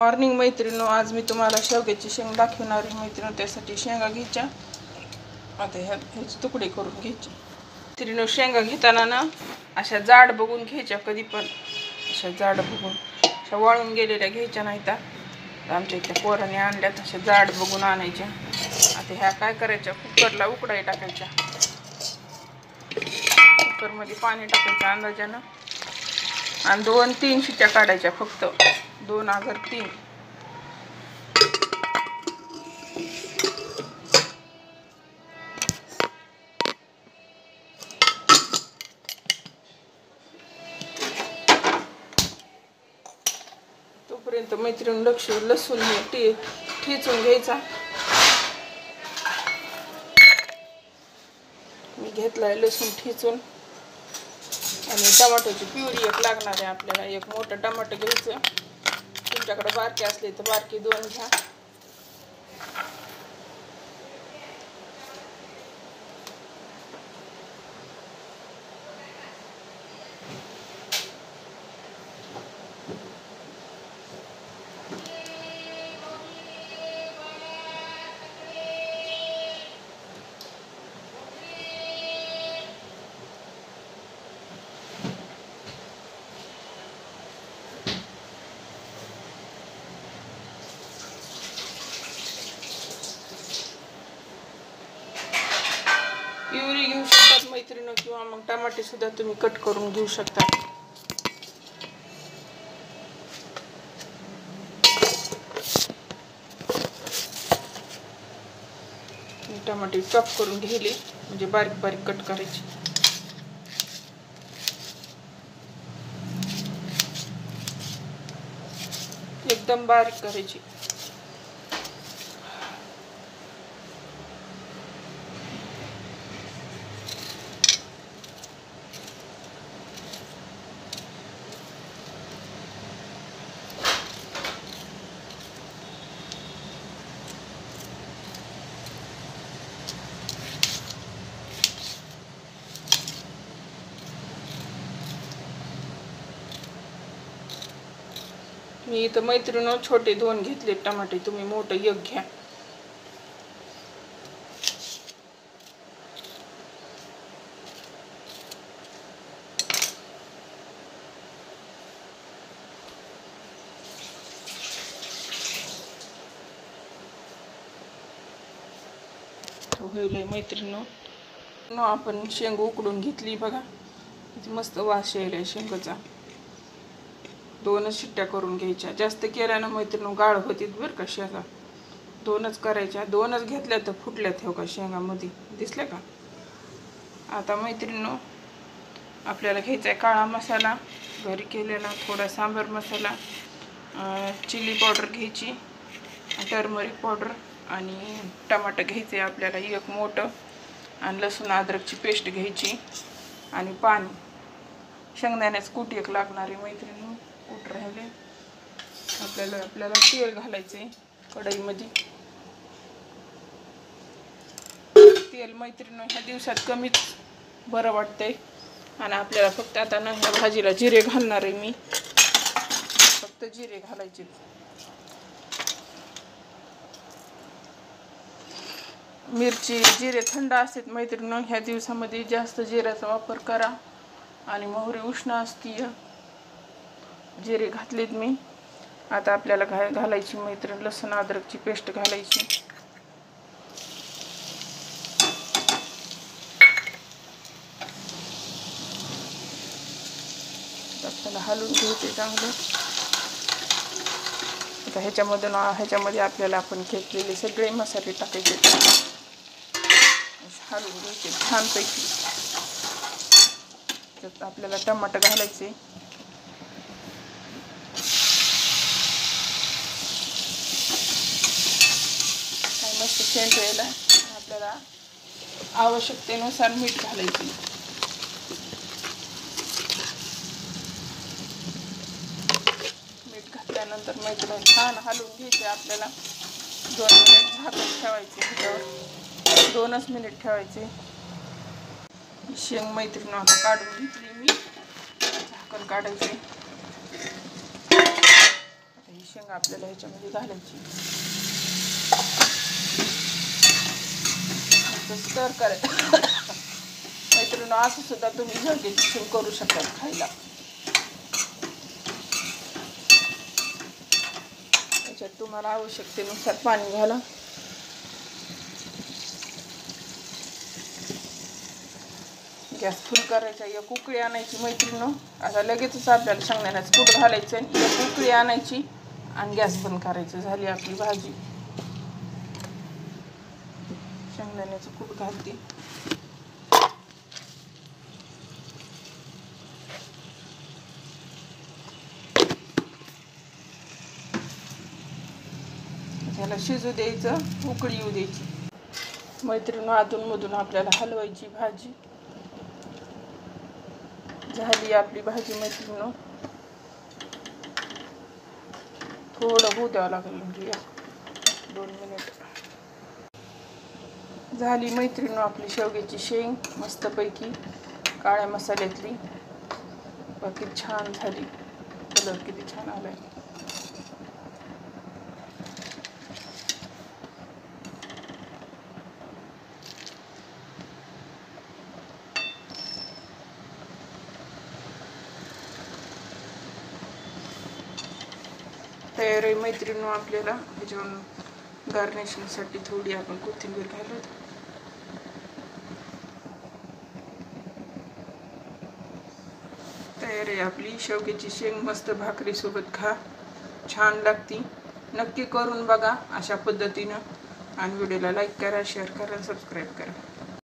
Morning मैत्रिणींनो, आज मी तुम्हाला शेवग्याची शेंग दाखवणार आहे मैत्रिणींनो। त्यासाठी शेंगा घ्यायच्या, आता ह्याचे तुकडे करून घ्यायचे मैत्रिणींनो। शेंगा घेताना ना अशा जाड बघून घ्यायच्या, कधी पण अशा जाड बघून, अशा वाळून गेलेल्या घ्यायच्या नाहीत। आमच्या इथल्या पोराने आणल्यात, अशा जाड बघून आणायच्या। आता ह्या काय करायच्या, कुकरला उकडाई टाकायच्या, कुकरमध्ये पाणी टाकायचं अंदाजानं आणि 2-3 शिट्ट्या काढायच्या, फक्त 2 अगर 3। तोपर्यंत मैत्रीण लसूण ठेचून घ्यायचा। मी घेतलाय लसूण ठेचून, आणि टमाटोची प्युरी एक लागणार आहे आपल्याला। एक मोठं टमाटो घ्यायचं, तुमच्याकडे बारके असले तर बारके 2 घ्या। प्युरी घेऊ शकतात मैत्रिणी, किंवा मग टमाटे सुद्धा तुम्ही कट करून घेऊ शकता। मी टमाटे चॉप करून घेतले, म्हणजे बारीक बारीक कट करायचे, एकदम बारीक करायची। मी इथं मैत्रिणींनो छोटे 2 घेतले टमाटे, तुम्ही मोठं 1 घ्या। होईल मैत्रिणींनो, आपण शेंग उकडून घेतली बघा, किती मस्त वास यायला शेंगाचा। 2च शिट्ट्या करून घ्यायच्या, जास्त केल्यानं मैत्रिणींनो गाळ होतीत बरं का शेंगा। 2च करायच्या, 2च घेतल्या तर फुटल्यात हो का शेंगामध्ये, दिसल्या का। आता मैत्रिणींनो आपल्याला घ्यायचा आहे काळा मसाला, घरी केलेला, थोडा सांबार मसाला, चिली पावडर घ्यायची, टर्मरिक पावडर, आणि टमाटर घ्यायचे आपल्याला 1 मोठं, आणि लसूण अद्रकची पेस्ट घ्यायची, आणि पाणी। शेंगदाण्याचं कूट 1 लागणार आहे मैत्रिणींनो, कूट राहिले। आपल्याला तेल घालायचे कढईमध्ये। तेल मैत्रिणींनो ह्या दिवसात कमीच बरं वाटतंय, आणि आपल्याला फक्त आता ना ह्या भाजीला जिरे घालणार आहे मी, फक्त जिरे घालायचे। मिरची जिरे थंड असतात मैत्रिणींनो, ह्या दिवसामध्ये जास्त जिऱ्याचा वापर करा, आणि मोहरी उष्ण असते। जिरे घातलेत मी। आता आपल्याला घालायची मैत्रीण लसूण अद्रकची पेस्ट घालायची। आपल्याला हलवून घ्यायचे चांगलं। आता ह्याच्यामध्ये आपल्याला आपण घेतलेले सगळे मसाले टाकायचे, हलवून घ्यायचे छानपैकी। त्यात आपल्याला टमाटर घालायचे, मस्त सेंट यायला। आपल्याला आवश्यकतेनुसार मीठ घालायचे। मीठ घातल्यानंतर मैत्रिणी छान हलवून घ्यायचे। आपल्याला 2 मिनिट झाकून ठेवायचे, ह्याच्यावर 2च मिनिट ठेवायचे। शेंग मैत्रिणी आता काढून घेतली मी, झाकण काढायचे। आता ही शेंगा आपल्याला ह्याच्यामध्ये घालायची. स्टर करायचं. मैत्रिणी असं सुद्धा तुम्ही शेवग्याची शेंग करू शकता खायला. त्याच्यात तुम्हाला आवश्यकतेनुसार पाणी घाला. गॅस फुल करायचा. एक उकळी आणायची मैत्रिणी. आता लगेचच आपल्याला शेंगदाण्याचं कूट घालायचं आहे. एक उकळी आणायची आणि गॅस बंद करायचं. झाली आपली भाजी. शेंगदाण्याचं कूट घालते. त्याला शिजू द्यायचं, उकळी येऊ द्यायची. मैत्रिणी अधूनमधून आपल्याला हलवायची भाजी. झाली आपली भाजी मैत्रिणी. थोडं होऊ द्यावं लागेल म्हणजे 2 मिनिट. झाली मैत्रिणी आपली शेवग्याची शेंग मस्तपैकी काळ्या मसाल्यातली. बाकी छान झाली. कलर किती छान आलाय. तयार आहे मैत्रिणी. आपल्याला ह्याच्यावर गार्निशिंगसाठी थोडी आपण कोथिंबीर घालू. तयार आहे आपली शेवग्याची शेंग. मस्त भाकरीसोबत खा, छान लागती. नक्की करून बघा अशा पद्धतीनं. आणि व्हिडिओला लाईक करा, शेअर करा, सबस्क्राईब करा.